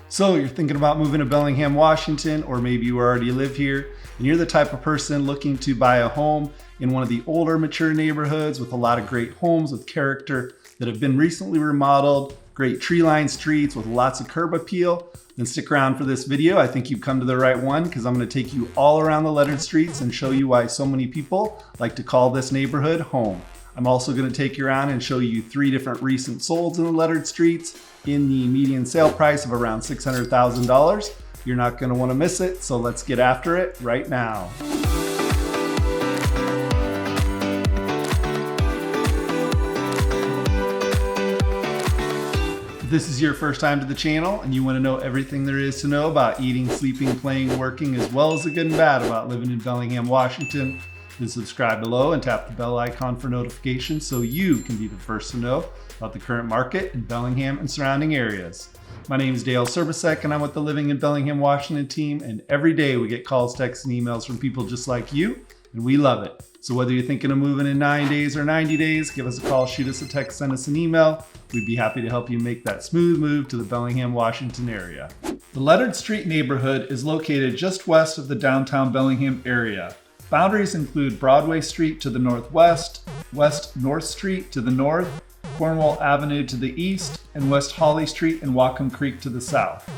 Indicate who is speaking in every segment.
Speaker 1: So you're thinking about moving to Bellingham, Washington, or maybe you already live here, and you're the type of person looking to buy a home in one of the older, mature neighborhoods with a lot of great homes with character that have been recently remodeled, great tree-lined streets with lots of curb appeal, then stick around for this video. I think you've come to the right one because I'm going to take you all around the lettered streets and show you why so many people like to call this neighborhood home. I'm also going to take you around and show you 3 different recent solds in the lettered streets in the median sale price of around $600,000. You're not going to want to miss it, so let's get after it right now. If this is your first time to the channel and you want to know everything there is to know about eating, sleeping, playing, working, as well as the good and bad about living in Bellingham, Washington, then subscribe below and tap the bell icon for notifications so you can be the first to know about the current market in Bellingham and surrounding areas. My name is Dale Serbasek and I'm with the Living in Bellingham, Washington team, and every day we get calls, texts, and emails from people just like you, and we love it. So whether you're thinking of moving in 9 days or 90 days, give us a call, shoot us a text, send us an email. We'd be happy to help you make that smooth move to the Bellingham, Washington area. The Lettered Street neighborhood is located just west of the downtown Bellingham area. Boundaries include Broadway Street to the northwest, West North Street to the north, Cornwall Avenue to the east, and West Holly Street and Whatcom Creek to the south.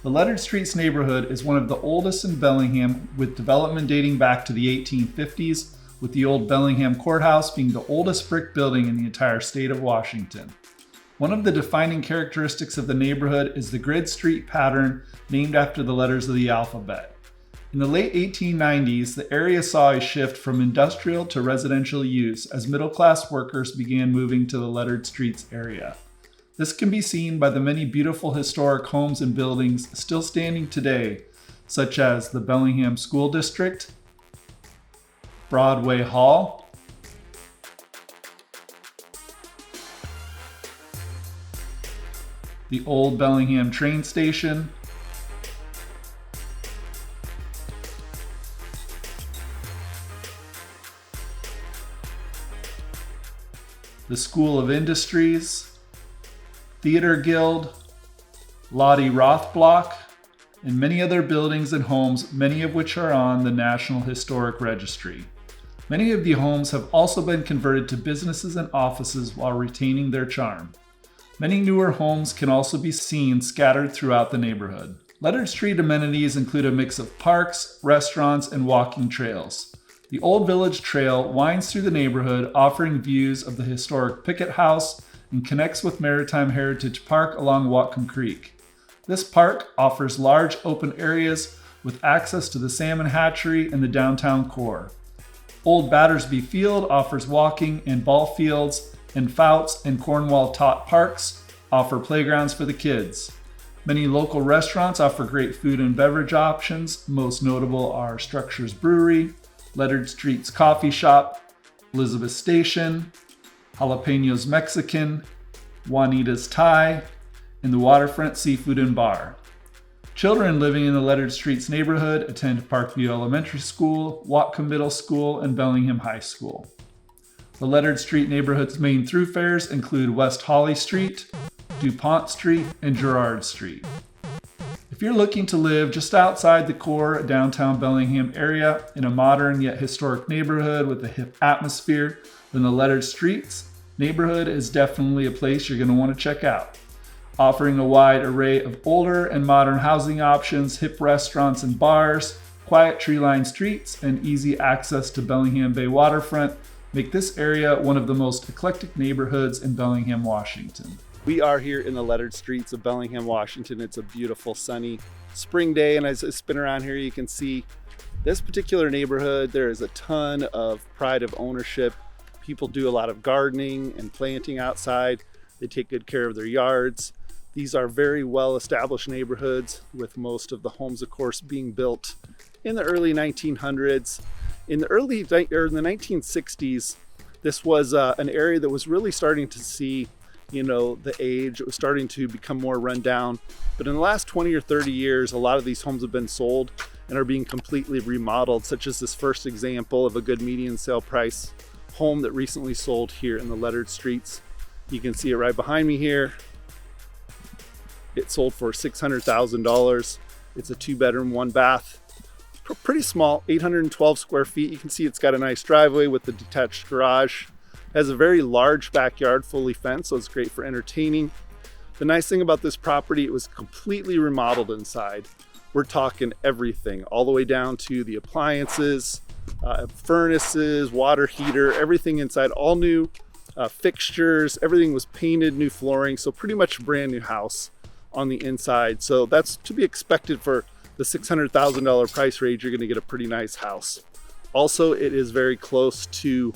Speaker 1: The Lettered Streets neighborhood is one of the oldest in Bellingham, with development dating back to the 1850s, with the old Bellingham Courthouse being the oldest brick building in the entire state of Washington. One of the defining characteristics of the neighborhood is the grid street pattern named after the letters of the alphabet. In the late 1890s, the area saw a shift from industrial to residential use as middle-class workers began moving to the Lettered Streets area. This can be seen by the many beautiful historic homes and buildings still standing today, such as the Bellingham School District, Broadway Hall, the old Bellingham train station, the School of Industries, Theater Guild, Lottie Roth Block, and many other buildings and homes, many of which are on the National Historic Registry. Many of the homes have also been converted to businesses and offices while retaining their charm. Many newer homes can also be seen scattered throughout the neighborhood. Lettered Street amenities include a mix of parks, restaurants, and walking trails. The Old Village Trail winds through the neighborhood, offering views of the historic Picket House and connects with Maritime Heritage Park along Whatcom Creek. This park offers large open areas with access to the salmon hatchery and the downtown core. Old Battersby Field offers walking and ball fields, and Fouts and Cornwall Tot Parks offer playgrounds for the kids. Many local restaurants offer great food and beverage options. Most notable are Structures Brewery, Lettered Streets Coffee Shop, Elizabeth Station, Jalapenos Mexican, Juanita's Thai, and the Waterfront Seafood and Bar. Children living in the Lettered Streets neighborhood attend Parkview Elementary School, Whatcom Middle School, and Bellingham High School. The Lettered Street neighborhood's main thoroughfares include West Holly Street, DuPont Street, and Girard Street. If you're looking to live just outside the core downtown Bellingham area in a modern yet historic neighborhood with a hip atmosphere, then the Lettered Streets neighborhood is definitely a place you're going to want to check out. Offering a wide array of older and modern housing options, hip restaurants and bars, quiet tree-lined streets, and easy access to Bellingham Bay waterfront make this area one of the most eclectic neighborhoods in Bellingham, Washington. We are here in the Lettered Streets of Bellingham, Washington. It's a beautiful sunny spring day, and as I spin around here you can see this particular neighborhood. There is a ton of pride of ownership. People do a lot of gardening and planting outside. They take good care of their yards. These are very well established neighborhoods, with most of the homes of course being built in the early 1900s. In the 1960s, this was an area that was really starting to see the age. It was starting to become more run down. But in the last 20 or 30 years, a lot of these homes have been sold and are being completely remodeled, such as this first example of a good median sale price home that recently sold here in the Lettered Streets. You can see it right behind me here.
Speaker 2: It sold for $600,000. It's a 2-bedroom, 1-bath. Pretty small, 812 square feet. You can see it's got a nice driveway with the detached garage. It has a very large backyard, fully fenced, so it's great for entertaining. The nice thing about this property, it was completely remodeled inside. We're talking everything, all the way down to the appliances, furnaces, water heater, everything inside, all new fixtures, everything was painted, new flooring, so pretty much a brand new house on the inside. So that's to be expected for the $600,000 price range. You're going to get a pretty nice house. Also, it is very close to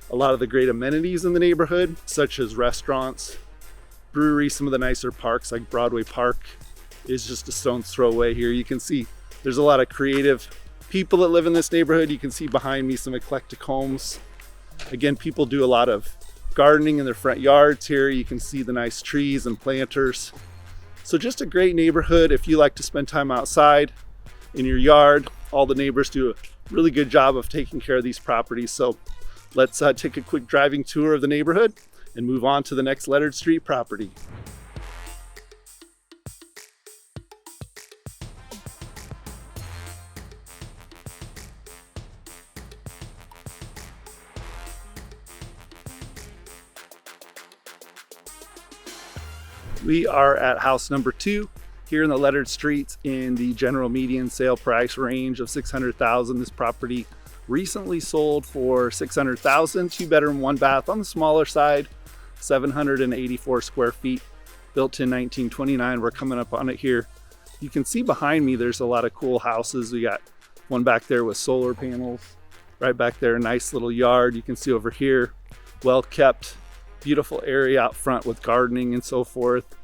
Speaker 2: a lot of the great amenities in the neighborhood, such as restaurants, breweries, some of the nicer parks like Broadway Park is just a stone's throw away here. You can see there's a lot of creative people that live in this neighborhood. You can see behind me some eclectic homes. Again, people do a lot of gardening in their front yards here. You can see the nice trees and planters. So just a great neighborhood if you like to spend time outside in your yard. All the neighbors do a really good job of taking care of these properties. So let's take a quick driving tour of the neighborhood and move on to the next lettered street property. We are at house number 2 here in the lettered streets in the general median sale price range of $600,000. This property recently sold for $600,000, 2-bedroom, 1-bath on the smaller side, 784 square feet, built in 1929. We're coming up on it here. You can see behind me there's a lot of cool houses. We got one back there with solar panels, right back there, a nice little yard. You can see over here, well kept, beautiful area out front with gardening and so forth.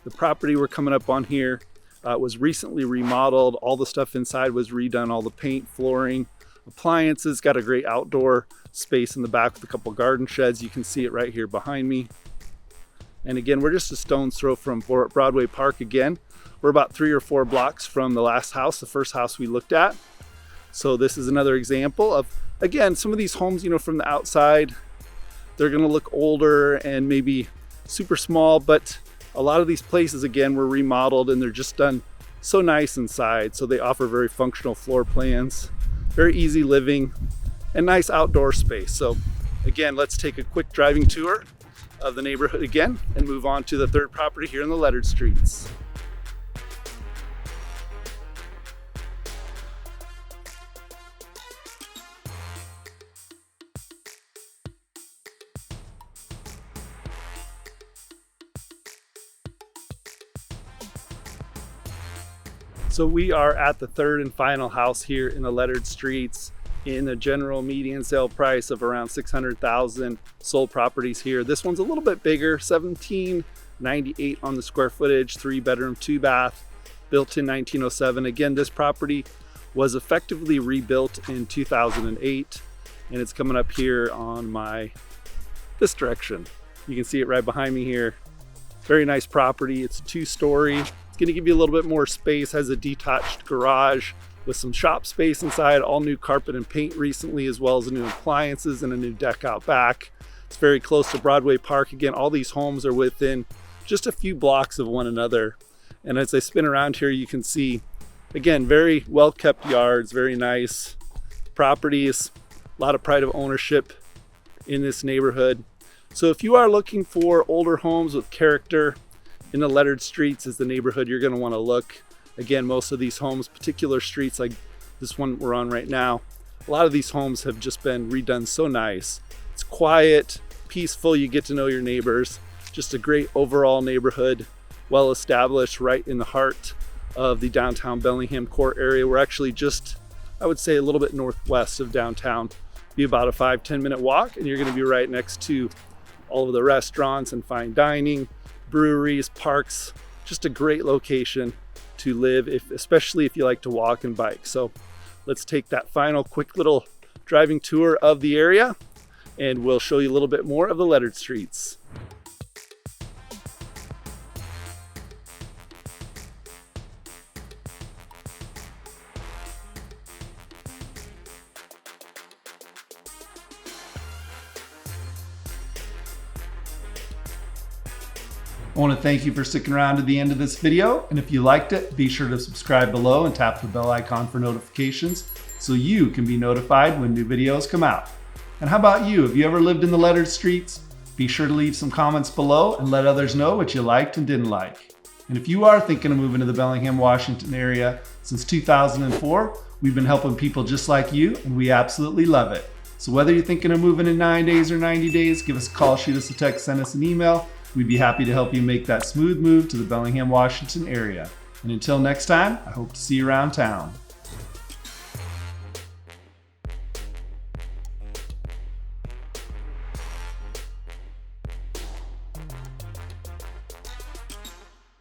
Speaker 2: The property we're coming up on here was recently remodeled. All the stuff inside was redone, all the paint, flooring, appliances. Got a great outdoor space in the back with a couple garden sheds. You can see it right here behind me. And again, we're just a stone's throw from Broadway Park again. We're about 3 or 4 blocks from the last house, the first house we looked at. So this is another example of, again, some of these homes, you know, from the outside, they're gonna look older and maybe super small, but a lot of these places, again, were remodeled and they're just done so nice inside. So they offer very functional floor plans, very easy living, and nice outdoor space. So again, let's take a quick driving tour of the neighborhood again and move on to the third property here in the lettered streets. So we are at the third and final house here in the lettered streets in a general median sale price of around $600,000. Sold properties here. This one's a little bit bigger, $17.98 on the square footage, 3-bedroom, 2-bath, built in 1907. Again, this property was effectively rebuilt in 2008, and it's coming up here on this direction. You can see it right behind me here. Very nice property. It's 2-story. It's going to give you a little bit more space, has a detached garage with some shop space inside, all new carpet and paint recently, as well as new appliances and a new deck out back. It's very close to Broadway Park. Again, all these homes are within just a few blocks of one another. And as I spin around here, you can see, again, very well kept yards, very nice properties, a lot of pride of ownership in this neighborhood. So if you are looking for older homes with character, in the lettered streets is the neighborhood you're going to want to look. Again, most of these homes, particular streets like this one we're on right now, a lot of these homes have just been redone so nice. It's quiet, peaceful, you get to know your neighbors. Just a great overall neighborhood, well established right in the heart of the downtown Bellingham core area. We're actually just, I would say, a little bit northwest of downtown. Be about a 5-10 minute walk and you're going to be right next to all of the restaurants and fine dining, breweries, parks. Just a great location to live, especially if you like to walk and bike. So let's take that final quick little driving tour of the area and we'll show you a little bit more of the lettered streets.
Speaker 1: I want to thank you for sticking around to the end of this video, and if you liked it, be sure to subscribe below and tap the bell icon for notifications so you can be notified when new videos come out. And how about you? Have you ever lived in the lettered streets? Be sure to leave some comments below and let others know what you liked and didn't like. And if you are thinking of moving to the Bellingham, Washington area, since 2004, we've been helping people just like you, and we absolutely love it. So whether you're thinking of moving in 9 days or 90 days, give us a call, shoot us a text, send us an email. We'd be happy to help you make that smooth move to the Bellingham, Washington area. And until next time, I hope to see you around town.